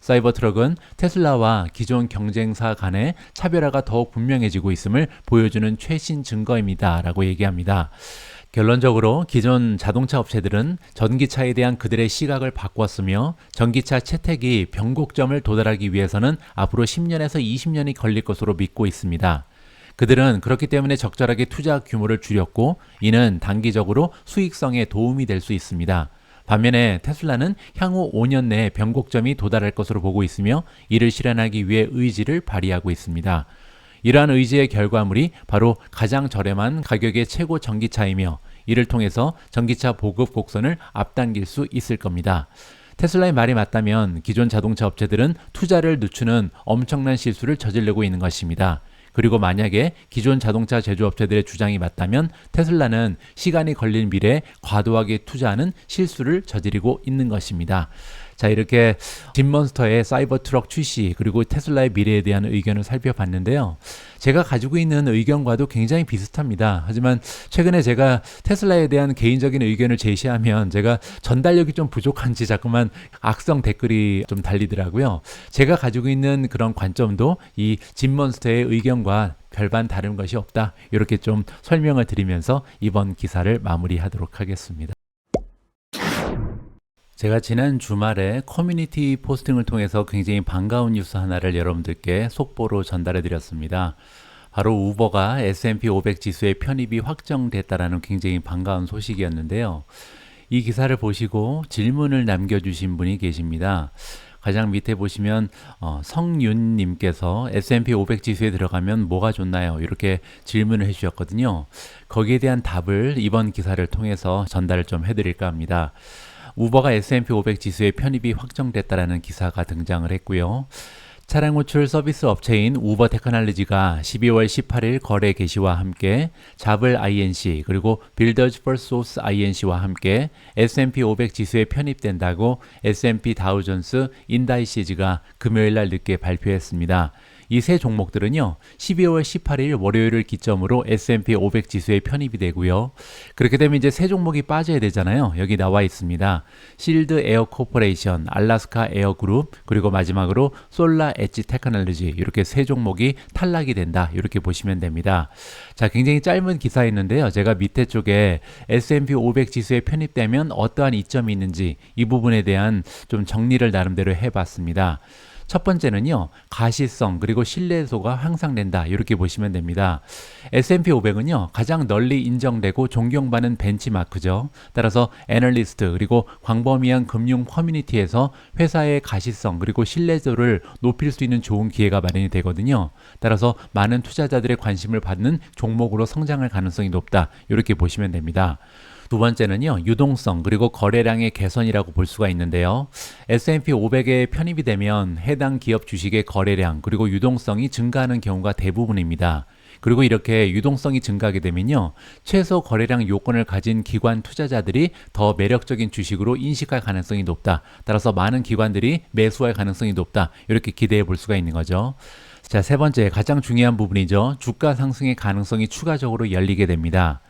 Speaker 1: 사이버 트럭은 테슬라와 기존 경쟁사 간의 차별화가 더욱 분명해지고 있음을 보여주는 최신 증거입니다. 라고 얘기합니다. 결론적으로 기존 자동차 업체들은 전기차에 대한 그들의 시각을 바꿨으며 전기차 채택이 변곡점을 도달하기 위해서는 앞으로 10년에서 20년이 걸릴 것으로 믿고 있습니다. 그들은 그렇기 때문에 적절하게 투자 규모를 줄였고 이는 단기적으로 수익성에 도움이 될 수 있습니다. 반면에 테슬라는 향후 5년 내에 변곡점이 도달할 것으로 보고 있으며 이를 실현하기 위해 의지를 발휘하고 있습니다. 이러한 의지의 결과물이 바로 가장 저렴한 가격의 최고 전기차이며 이를 통해서 전기차 보급 곡선을 앞당길 수 있을 겁니다. 테슬라의 말이 맞다면 기존 자동차 업체들은 투자를 늦추는 엄청난 실수를 저지르고 있는 것입니다. 그리고 만약에 기존 자동차 제조업체들의 주장이 맞다면 테슬라는 시간이 걸릴 미래에 과도하게 투자하는 실수를 저지르고 있는 것입니다. 자, 이렇게 짐몬스터의 사이버 트럭 출시 그리고 테슬라의 미래에 대한 의견을 살펴봤는데요. 제가 가지고 있는 의견과도 굉장히 비슷합니다. 하지만 최근에 제가 테슬라에 대한 개인적인 의견을 제시하면 제가 전달력이 좀 부족한지 자꾸만 악성 댓글이 좀 달리더라고요. 제가 가지고 있는 그런 관점도 이 짐몬스터의 의견과 별반 다른 것이 없다. 이렇게 좀 설명을 드리면서 이번 기사를 마무리하도록 하겠습니다. 제가 지난 주말에 커뮤니티 포스팅을 통해서 굉장히 반가운 뉴스 하나를 여러분들께 속보로 전달해 드렸습니다. 바로 우버가 S&P 500 지수의 편입이 확정됐다라는 굉장히 반가운 소식이었는데요. 이 기사를 보시고 질문을 남겨주신 분이 계십니다. 가장 밑에 보시면 성윤님께서 S&P 500 지수에 들어가면 뭐가 좋나요? 이렇게 질문을 해주셨거든요. 거기에 대한 답을 이번 기사를 통해서 전달을 좀 해드릴까 합니다. 우버가 S&P 500 지수의 편입이 확정됐다라는 기사가 등장을 했고요. 차량 호출 서비스 업체인 우버 테크놀로지가 12월 18일 거래 개시와 함께 자블 INC 그리고 빌더즈 퍼스트 소스 INC와 함께 S&P 500 지수에 편입된다고 S&P 다우존스 인다이시즈가 금요일 날 늦게 발표했습니다. 이 세 종목들은요, 12월 18일 월요일을 기점으로 S&P 500 지수에 편입이 되고요. 그렇게 되면 이제 세 종목이 빠져야 되잖아요. 여기 나와 있습니다. 실드 에어 코퍼레이션, 알래스카 에어 그룹, 그리고 마지막으로 솔라 엣지 테크놀로지, 이렇게 세 종목이 탈락이 된다. 이렇게 보시면 됩니다. 자, 굉장히 짧은 기사였는데요. 제가 밑에 쪽에 S&P 500 지수에 편입되면 어떠한 이점이 있는지 이 부분에 대한 좀 정리를 나름대로 해봤습니다. 첫 번째는요, 가시성 그리고 신뢰도가 향상된다. 이렇게 보시면 됩니다. S&P 500은요, 가장 널리 인정되고 존경받는 벤치마크죠. 따라서 애널리스트 그리고 광범위한 금융 커뮤니티에서 회사의 가시성 그리고 신뢰도를 높일 수 있는 좋은 기회가 마련이 되거든요. 따라서 많은 투자자들의 관심을 받는 종목으로 성장할 가능성이 높다. 이렇게 보시면 됩니다. 두 번째는요, 유동성 그리고 거래량의 개선이라고 볼 수가 있는데요. S&P 500에 편입이 되면 해당 기업 주식의 거래량 그리고 유동성이 증가하는 경우가 대부분입니다. 그리고 이렇게 유동성이 증가하게 되면요, 최소 거래량 요건을 가진 기관 투자자들이 더 매력적인 주식으로 인식할 가능성이 높다. 따라서 많은 기관들이 매수할 가능성이 높다. 이렇게 기대해 볼 수가 있는 거죠. 자, 세 번째, 가장 중요한 부분이죠. 주가 상승의 가능성이 추가적으로 열리게 됩니다.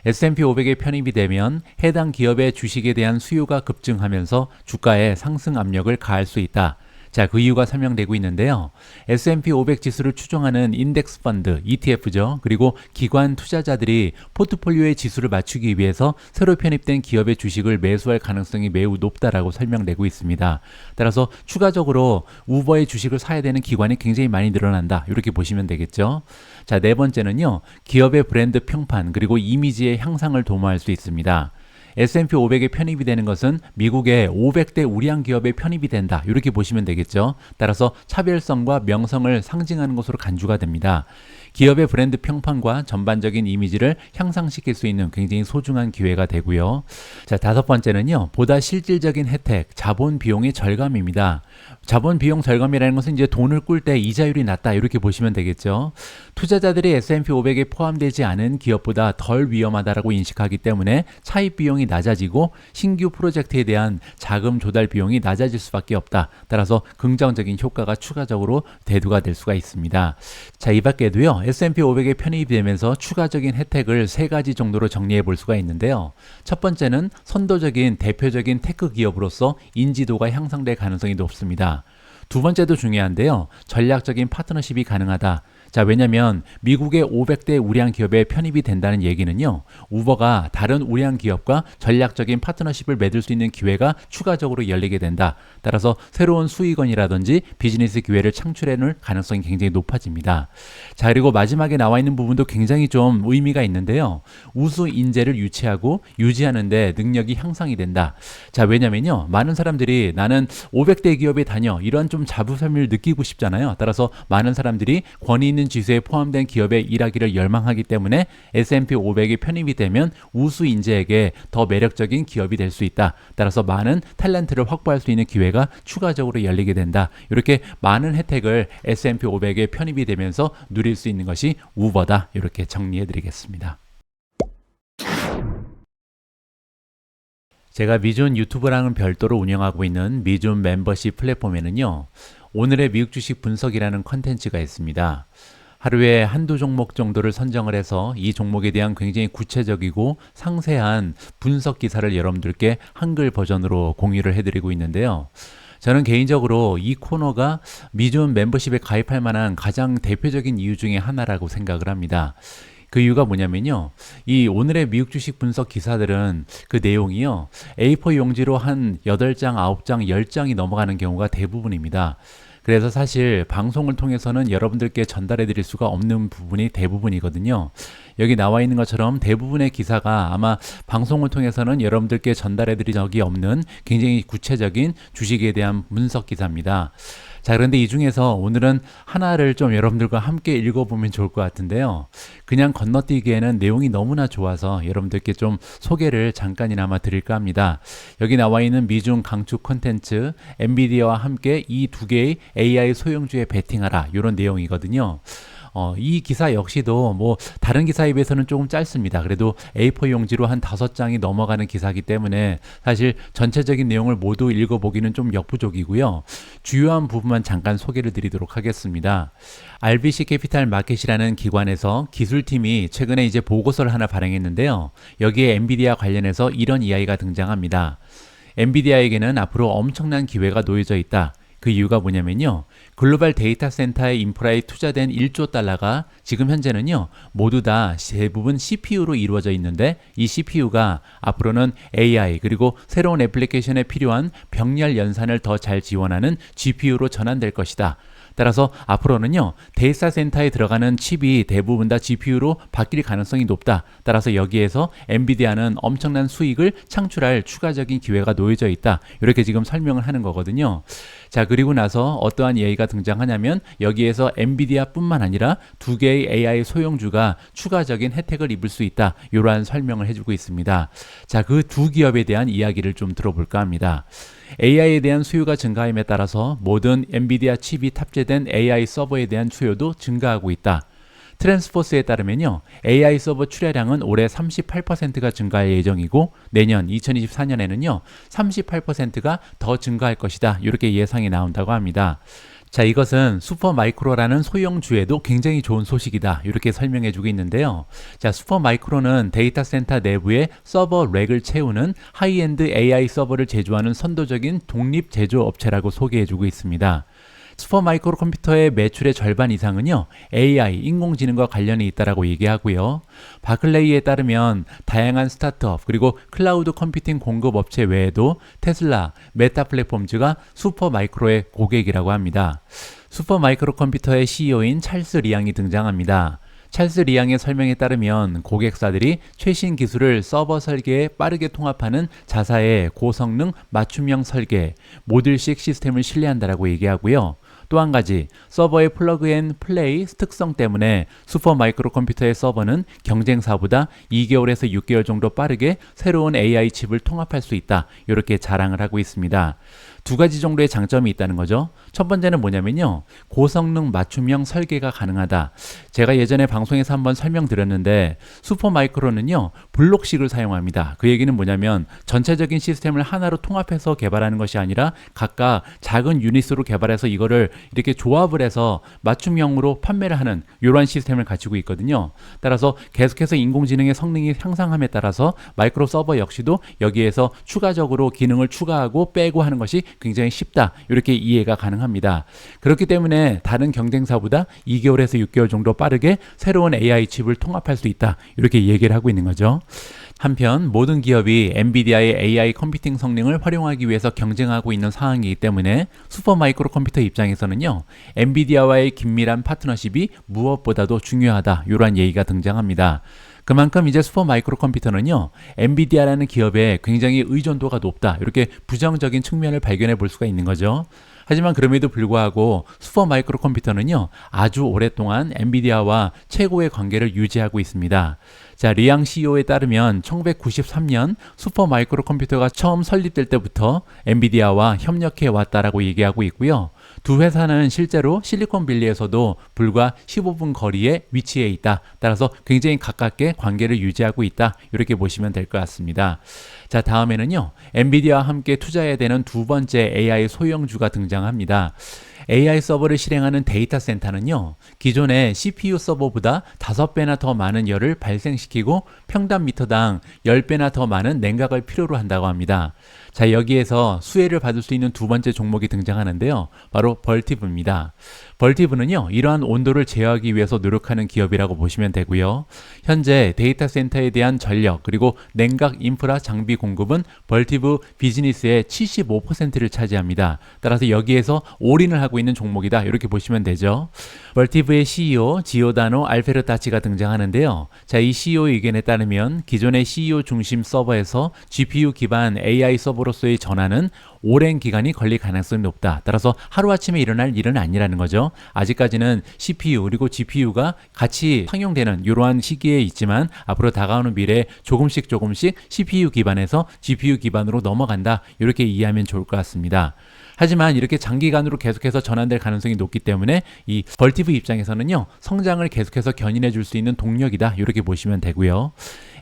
Speaker 1: S&P 500에 편입이 되면 해당 기업의 주식에 대한 수요가 급증하면서 주가에 상승 압력을 가할 수 있다. 자, 그 이유가 설명되고 있는데요. S&P 500 지수를 추종하는 인덱스 펀드, ETF죠. 그리고 기관 투자자들이 포트폴리오의 지수를 맞추기 위해서 새로 편입된 기업의 주식을 매수할 가능성이 매우 높다라고 설명되고 있습니다. 따라서 추가적으로 우버의 주식을 사야 되는 기관이 굉장히 많이 늘어난다. 이렇게 보시면 되겠죠. 자, 네 번째는요, 기업의 브랜드 평판 그리고 이미지의 향상을 도모할 수 있습니다. S&P 500에 편입이 되는 것은 미국의 500대 우량 기업에 편입이 된다. 이렇게 보시면 되겠죠. 따라서 차별성과 명성을 상징하는 것으로 간주가 됩니다. 기업의 브랜드 평판과 전반적인 이미지를 향상시킬 수 있는 굉장히 소중한 기회가 되고요. 자, 다섯 번째는요, 보다 실질적인 혜택, 자본 비용의 절감입니다. 자본 비용 절감이라는 것은 이제 돈을 꿀 때 이자율이 낮다. 이렇게 보시면 되겠죠. 투자자들이 S&P 500에 포함되지 않은 기업보다 덜 위험하다라고 인식하기 때문에 차입 비용이 낮아지고 신규 프로젝트에 대한 자금 조달 비용이 낮아질 수밖에 없다. 따라서 긍정적인 효과가 추가적으로 대두가 될 수가 있습니다. 자, 이 밖에도요, S&P 500에 편입이 되면서 추가적인 혜택을 세 가지 정도로 정리해 볼 수가 있는데요. 첫 번째는 선도적인 대표적인 테크 기업으로서 인지도가 향상될 가능성이 높습니다. 두 번째도 중요한데요. 전략적인 파트너십이 가능하다. 자, 왜냐면 미국의 500대 우량 기업에 편입이 된다는 얘기는요, 우버가 다른 우량 기업과 전략적인 파트너십을 맺을 수 있는 기회가 추가적으로 열리게 된다. 따라서 새로운 수익원이라든지 비즈니스 기회를 창출해낼 가능성이 굉장히 높아집니다. 자, 그리고 마지막에 나와 있는 부분도 굉장히 좀 의미가 있는데요. 우수 인재를 유치하고 유지하는 데 능력이 향상이 된다. 자, 왜냐면요, 많은 사람들이 나는 500대 기업에 다녀, 이런 좀 자부심을 느끼고 싶잖아요. 따라서 많은 사람들이 권위 있는 지수에 포함된 기업에 일하기를 열망하기 때문에 S&P 500에 편입이 되면 우수 인재에게 더 매력적인 기업이 될 수 있다. 따라서 많은 탤런트를 확보할 수 있는 기회가 추가적으로 열리게 된다. 이렇게 많은 혜택을 S&P 500에 편입이 되면서 누릴 수 있는 것이 우버다. 이렇게 정리해 드리겠습니다. 제가 미존 유튜브랑은 별도로 운영하고 있는 미존 멤버십 플랫폼에는요, 오늘의 미국 주식 분석이라는 컨텐츠가 있습니다. 하루에 한두 종목 정도를 선정을 해서 이 종목에 대한 굉장히 구체적이고 상세한 분석 기사를 여러분들께 한글 버전으로 공유를 해드리고 있는데요. 저는 개인적으로 이 코너가 미존 멤버십에 가입할 만한 가장 대표적인 이유 중에 하나라고 생각을 합니다. 그 이유가 뭐냐면요, 이 오늘의 미국 주식 분석 기사들은 그 내용이요, A4 용지로 한 8장, 9장, 10장이 넘어가는 경우가 대부분입니다. 그래서 사실 방송을 통해서는 여러분들께 전달해 드릴 수가 없는 부분이 대부분이거든요. 여기 나와 있는 것처럼 대부분의 기사가 아마 방송을 통해서는 여러분들께 전달해 드린 적이 없는 굉장히 구체적인 주식에 대한 분석 기사입니다. 자, 그런데 이 중에서 오늘은 하나를 좀 여러분들과 함께 읽어보면 좋을 것 같은데요. 그냥 건너뛰기에는 내용이 너무나 좋아서 여러분들께 좀 소개를 잠깐이나마 드릴까 합니다. 여기 나와 있는 미중 강추 콘텐츠, 엔비디아와 함께 이 두 개의 AI 소형주에 베팅하라, 이런 내용이거든요. 이 기사 역시도 뭐 다른 기사에 비해서는 조금 짧습니다. 그래도 A4 용지로 한 5장이 넘어가는 기사이기 때문에 사실 전체적인 내용을 모두 읽어보기는 좀 역부족이고요. 주요한 부분만 잠깐 소개를 드리도록 하겠습니다. RBC 캐피탈 마켓이라는 기관에서 기술팀이 최근에 이제 보고서를 하나 발행했는데요. 여기에 엔비디아 관련해서 이런 이야기가 등장합니다. 엔비디아에게는 앞으로 엄청난 기회가 놓여져 있다. 그 이유가 뭐냐면요. 글로벌 데이터 센터의 인프라에 투자된 1조 달러가 지금 현재는요. 모두 다 대부분 CPU로 이루어져 있는데 이 CPU가 앞으로는 AI 그리고 새로운 애플리케이션에 필요한 병렬 연산을 더 잘 지원하는 GPU로 전환될 것이다. 따라서 앞으로는요. 데이터 센터에 들어가는 칩이 대부분 다 GPU로 바뀔 가능성이 높다. 따라서 여기에서 엔비디아는 엄청난 수익을 창출할 추가적인 기회가 놓여져 있다. 이렇게 지금 설명을 하는 거거든요. 자, 그리고 나서 어떠한 예의가 등장하냐면 여기에서 엔비디아뿐만 아니라 두 개의 AI 소형주가 추가적인 혜택을 입을 수 있다. 이러한 설명을 해주고 있습니다. 자, 그 두 기업에 대한 이야기를 좀 들어볼까 합니다. AI에 대한 수요가 증가함에 따라서 모든 엔비디아 칩이 탑재된 AI 서버에 대한 수요도 증가하고 있다. 트랜스포스에 따르면요. AI 서버 출하량은 올해 38%가 증가할 예정이고 내년 2024년에는요. 38%가 더 증가할 것이다. 이렇게 예상이 나온다고 합니다. 자, 이것은 슈퍼마이크로라는 소형주에도 굉장히 좋은 소식이다. 이렇게 설명해 주고 있는데요. 자, 슈퍼마이크로는 데이터 센터 내부에 서버 렉을 채우는 하이엔드 AI 서버를 제조하는 선도적인 독립 제조업체라고 소개해 주고 있습니다. 슈퍼마이크로 컴퓨터의 매출의 절반 이상은요, AI, 인공지능과 관련이 있다라고 얘기하고요. 바클레이에 따르면 다양한 스타트업 그리고 클라우드 컴퓨팅 공급 업체 외에도 테슬라, 메타 플랫폼즈가 슈퍼마이크로의 고객이라고 합니다. 슈퍼마이크로 컴퓨터의 CEO인 찰스 리앙이 등장합니다. 찰스 리앙의 설명에 따르면 고객사들이 최신 기술을 서버 설계에 빠르게 통합하는 자사의 고성능 맞춤형 설계, 모듈식 시스템을 신뢰한다라고 얘기하고요. 또 한 가지, 서버의 플러그 앤 플레이 특성 때문에 슈퍼마이크로 컴퓨터의 서버는 경쟁사보다 2개월에서 6개월 정도 빠르게 새로운 AI 칩을 통합할 수 있다. 이렇게 자랑을 하고 있습니다. 두 가지 정도의 장점이 있다는 거죠. 첫 번째는 뭐냐면요. 고성능 맞춤형 설계가 가능하다. 제가 예전에 방송에서 한번 설명드렸는데 슈퍼마이크로는요. 블록식을 사용합니다. 그 얘기는 뭐냐면 전체적인 시스템을 하나로 통합해서 개발하는 것이 아니라 각각 작은 유닛으로 개발해서 이거를 이렇게 조합을 해서 맞춤형으로 판매를 하는 이러한 시스템을 갖추고 있거든요. 따라서 계속해서 인공지능의 성능이 향상함에 따라서 마이크로 서버 역시도 여기에서 추가적으로 기능을 추가하고 빼고 하는 것이 굉장히 쉽다. 이렇게 이해가 가능합니다. 그렇기 때문에 다른 경쟁사보다 2개월에서 6개월 정도 빠르게 새로운 AI 칩을 통합할 수 있다. 이렇게 얘기를 하고 있는 거죠. 한편 모든 기업이 엔비디아의 AI 컴퓨팅 성능을 활용하기 위해서 경쟁하고 있는 상황이기 때문에 슈퍼마이크로 컴퓨터 입장에서는요. 엔비디아와의 긴밀한 파트너십이 무엇보다도 중요하다. 이러한 얘기가 등장합니다. 그만큼 이제 슈퍼마이크로 컴퓨터는요. 엔비디아라는 기업에 굉장히 의존도가 높다. 이렇게 부정적인 측면을 발견해 볼 수가 있는 거죠. 하지만 그럼에도 불구하고 슈퍼마이크로 컴퓨터는요. 아주 오랫동안 엔비디아와 최고의 관계를 유지하고 있습니다. 자, 리앙 CEO에 따르면 1993년 슈퍼마이크로 컴퓨터가 처음 설립될 때부터 엔비디아와 협력해 왔다라고 얘기하고 있고요. 두 회사는 실제로 실리콘밸리에서도 불과 15분 거리에 위치해 있다. 따라서 굉장히 가깝게 관계를 유지하고 있다. 이렇게 보시면 될 것 같습니다. 자, 다음에는요. 엔비디아와 함께 투자해야 되는 두 번째 AI 소형주가 등장합니다. AI 서버를 실행하는 데이터 센터는요. 기존의 CPU 서버보다 5배나 더 많은 열을 발생시키고 평단 미터당 10배나 더 많은 냉각을 필요로 한다고 합니다. 자, 여기에서 수혜를 받을 수 있는 두 번째 종목이 등장하는데요. 바로 벌티브입니다. 벌티브는요. 이러한 온도를 제어하기 위해서 노력하는 기업이라고 보시면 되고요. 현재 데이터 센터에 대한 전력 그리고 냉각 인프라 장비 공급은 벌티브 비즈니스의 75%를 차지합니다. 따라서 여기에서 올인을 하고 있는 종목이다. 이렇게 보시면 되죠. 벌티브의 CEO 지오다노 알페르타치가 등장하는데요. 자, 이 CEO 의견에 따르면 기존의 CEO 중심 서버에서 GPU 기반 AI 서버로서의 전환은 오랜 기간이 걸릴 가능성이 높다. 따라서 하루아침에 일어날 일은 아니라는 거죠. 아직까지는 CPU 그리고 GPU가 같이 상용되는 이러한 시기에 있지만 앞으로 다가오는 미래에 조금씩 CPU 기반에서 GPU 기반으로 넘어간다. 이렇게 이해하면 좋을 것 같습니다. 하지만 이렇게 장기간으로 계속해서 전환될 가능성이 높기 때문에 이 벌티브 입장에서는요, 성장을 계속해서 견인해 줄 수 있는 동력이다, 이렇게 보시면 되고요.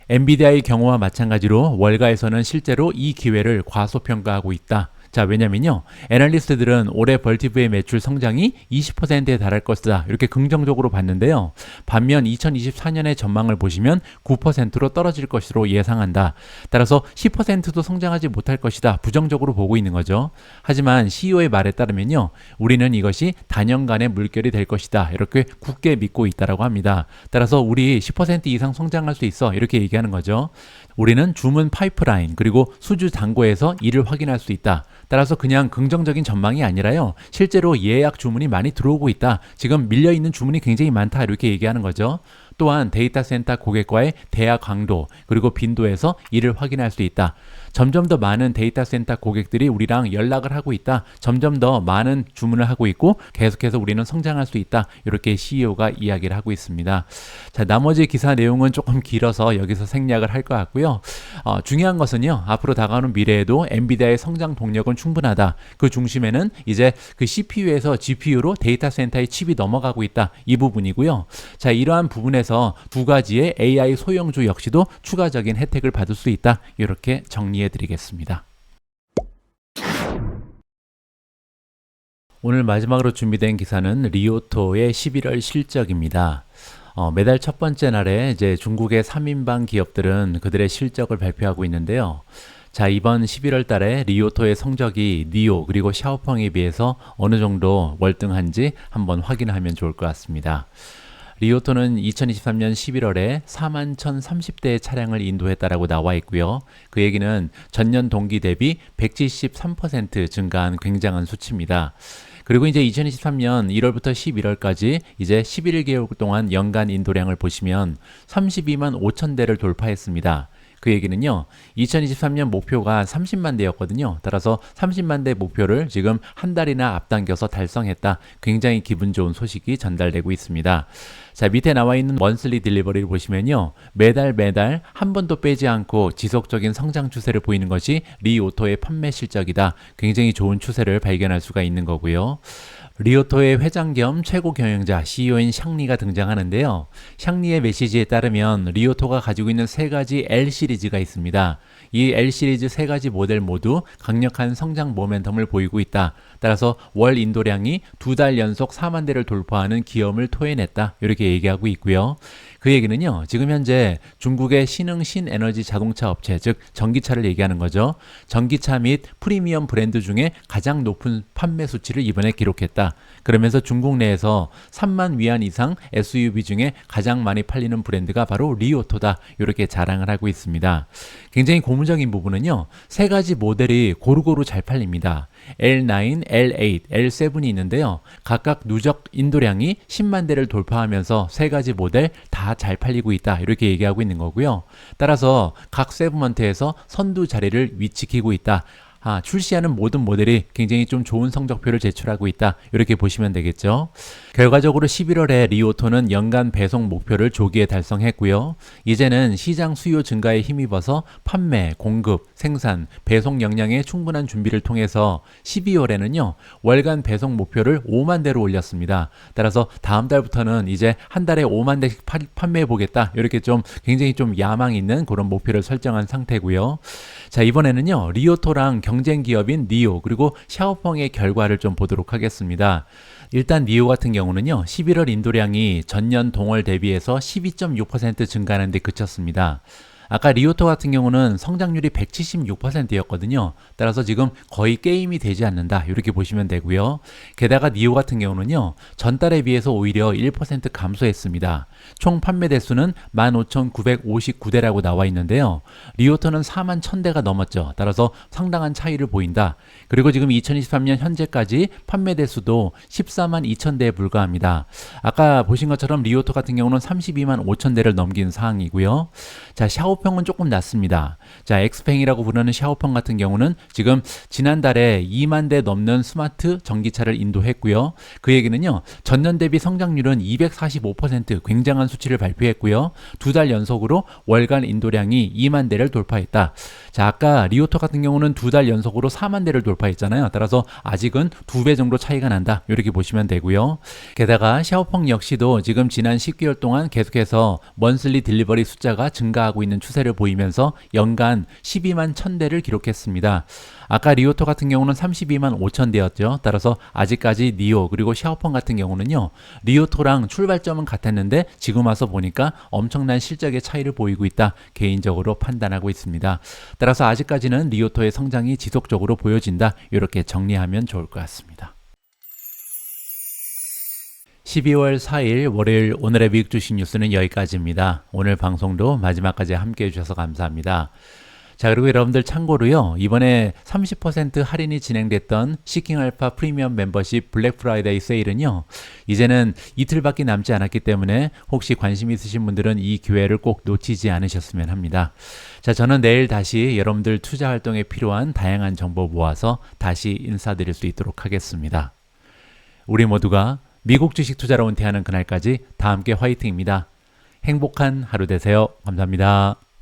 Speaker 1: 엔비디아의 경우와 마찬가지로 월가에서는 실제로 이 기회를 과소평가하고 있다. 자, 왜냐면요, 애널리스트들은 올해 벌티브의 매출 성장이 20%에 달할 것이다, 이렇게 긍정적으로 봤는데요. 반면 2024년의 전망을 보시면 9%로 떨어질 것으로 예상한다. 따라서 10%도 성장하지 못할 것이다, 부정적으로 보고 있는 거죠. 하지만 CEO의 말에 따르면요, 우리는 이것이 단연간의 물결이 될 것이다, 이렇게 굳게 믿고 있다라고 합니다. 따라서 우리 10% 이상 성장할 수 있어, 이렇게 얘기하는 거죠. 우리는 주문 파이프라인 그리고 수주 잔고에서 이를 확인할 수 있다. 따라서 그냥 긍정적인 전망이 아니라요, 실제로 예약 주문이 많이 들어오고 있다, 지금 밀려있는 주문이 굉장히 많다, 이렇게 얘기하는 거죠. 또한 데이터 센터 고객과의 대화 강도 그리고 빈도에서 이를 확인할 수 있다. 점점 더 많은 데이터 센터 고객들이 우리랑 연락을 하고 있다. 점점 더 많은 주문을 하고 있고 계속해서 우리는 성장할 수 있다. 이렇게 CEO가 이야기를 하고 있습니다. 자, 나머지 기사 내용은 조금 길어서 여기서 생략을 할 것 같고요. 중요한 것은요, 앞으로 다가오는 미래에도 엔비디아의 성장 동력은 충분하다. 그 중심에는 이제 그 CPU에서 GPU로 데이터 센터의 칩이 넘어가고 있다, 이 부분이고요. 자, 이러한 부분에서 두 가지의 AI 소형주 역시도 추가적인 혜택을 받을 수 있다, 이렇게 정리해 드리겠습니다. 오늘 마지막으로 준비된 기사는 리오토의 11월 실적입니다. 매달 첫 번째 날에 이제 중국의 3인방 기업들은 그들의 실적을 발표하고 있는데요. 자, 이번 11월 달에 리오토의 성적이 니오 그리고 샤오펑에 비해서 어느 정도 월등한지 한번 확인하면 좋을 것 같습니다. 리오토는 2023년 11월에 41,030대의 차량을 인도했다라고 나와 있고요. 그 얘기는 전년 동기 대비 173% 증가한 굉장한 수치입니다. 그리고 이제 2023년 1월부터 11월까지 이제 11개월 동안 연간 인도량을 보시면 32만 5천 대를 돌파했습니다. 그 얘기는요, 2023년 목표가 30만 대였거든요. 따라서 30만 대 목표를 지금 한 달이나 앞당겨서 달성했다. 굉장히 기분 좋은 소식이 전달되고 있습니다. 자, 밑에 나와 있는 먼슬리 딜리버리를 보시면요, 매달 한 번도 빼지 않고 지속적인 성장 추세를 보이는 것이 리오토의 판매 실적이다. 굉장히 좋은 추세를 발견할 수가 있는 거고요. 리오토의 회장 겸 최고 경영자 CEO인 샹리가 등장하는데요. 샹리의 메시지에 따르면 리오토가 가지고 있는 세 가지 L 시리즈가 있습니다. 이 L 시리즈 세 가지 모델 모두 강력한 성장 모멘텀을 보이고 있다. 따라서 월 인도량이 2달 연속 4만 대를 돌파하는 기염을 토해냈다, 이렇게 얘기하고 있고요. 그 얘기는요, 지금 현재 중국의 신흥 신에너지 자동차 업체, 즉 전기차를 얘기하는 거죠. 전기차 및 프리미엄 브랜드 중에 가장 높은 판매 수치를 이번에 기록했다. 그러면서 중국 내에서 3만 위안 이상 SUV 중에 가장 많이 팔리는 브랜드가 바로 리오토다, 이렇게 자랑을 하고 있습니다. 굉장히 고무적인 부분은요, 세 가지 모델이 고루고루 잘 팔립니다. L9, L8, L7이 있는데요. 각각 누적 인도량이 10만 대를 돌파하면서 세 가지 모델 다 잘 팔리고 있다, 이렇게 얘기하고 있는 거고요. 따라서 각 세그먼트에서 선두 자리를 위치키고 있다. 출시하는 모든 모델이 굉장히 좀 좋은 성적표를 제출하고 있다, 이렇게 보시면 되겠죠. 결과적으로 11월에 리오토는 연간 배송 목표를 조기에 달성했고요. 이제는 시장 수요 증가에 힘입어서 판매, 공급, 생산, 배송 역량의 충분한 준비를 통해서 12월에는요, 월간 배송 목표를 5만 대로 올렸습니다. 따라서 다음 달부터는 이제 한 달에 5만 대씩 판매해 보겠다, 이렇게 좀 굉장히 좀 야망 있는 그런 목표를 설정한 상태고요. 자, 이번에는요, 리오토랑 경쟁 기업인 니오 그리고 샤오펑의 결과를 좀 보도록 하겠습니다. 일단 니오 같은 경우는요, 11월 인도량이 전년 동월 대비해서 12.6% 증가하는 데 그쳤습니다. 아까 리오토 같은 경우는 성장률이 176%였거든요. 따라서 지금 거의 게임이 되지 않는다, 이렇게 보시면 되고요. 게다가 니오 같은 경우는요, 전달에 비해서 오히려 1% 감소했습니다. 총 판매 대수는 15,959대라고 나와 있는데요. 리오토는 4만 1,000대가 넘었죠. 따라서 상당한 차이를 보인다. 그리고 지금 2023년 현재까지 판매 대수도 14만 2,000대에 불과합니다. 아까 보신 것처럼 리오토 같은 경우는 32만 5,000대를 넘긴 상황이고요. 자, 샤오펑 샤오펑은 조금 낮습니다. 자, 엑스팽이라고 부르는 샤오펑 같은 경우는 지금 지난달에 2만 대 넘는 스마트 전기차를 인도했고요. 그 얘기는요, 전년 대비 성장률은 245% 굉장한 수치를 발표했고요. 두 달 연속으로 월간 인도량이 2만 대를 돌파했다. 자, 아까 리오토 같은 경우는 두 달 연속으로 4만 대를 돌파했잖아요. 따라서 아직은 2배 정도 차이가 난다. 이렇게 보시면 되고요. 게다가 샤오펑 역시도 지금 지난 10개월 동안 계속해서 먼슬리 딜리버리 숫자가 증가하고 있는 추세를 보이면서 연간 12만 1000대를 기록했습니다. 아까 리오토 같은 경우는 32만 5천 대였죠. 따라서 아직까지 니오 그리고 샤오펑 같은 경우는요, 리오토랑 출발점은 같았는데 지금 와서 보니까 엄청난 실적의 차이를 보이고 있다, 개인적으로 판단하고 있습니다. 따라서 아직까지는 리오토의 성장이 지속적으로 보여진다, 이렇게 정리하면 좋을 것 같습니다. 12월 4일 월요일 오늘의 미국 주식 뉴스는 여기까지입니다. 오늘 방송도 마지막까지 함께 해주셔서 감사합니다. 자, 그리고 여러분들 참고로요, 이번에 30% 할인이 진행됐던 시킹알파 프리미엄 멤버십 블랙 프라이데이 세일은요, 이제는 이틀밖에 남지 않았기 때문에 혹시 관심 있으신 분들은 이 기회를 꼭 놓치지 않으셨으면 합니다. 자, 저는 내일 다시 여러분들 투자 활동에 필요한 다양한 정보 모아서 다시 인사드릴 수 있도록 하겠습니다. 우리 모두가 미국 주식 투자로 은퇴하는 그날까지 다 함께 화이팅입니다. 행복한 하루 되세요. 감사합니다.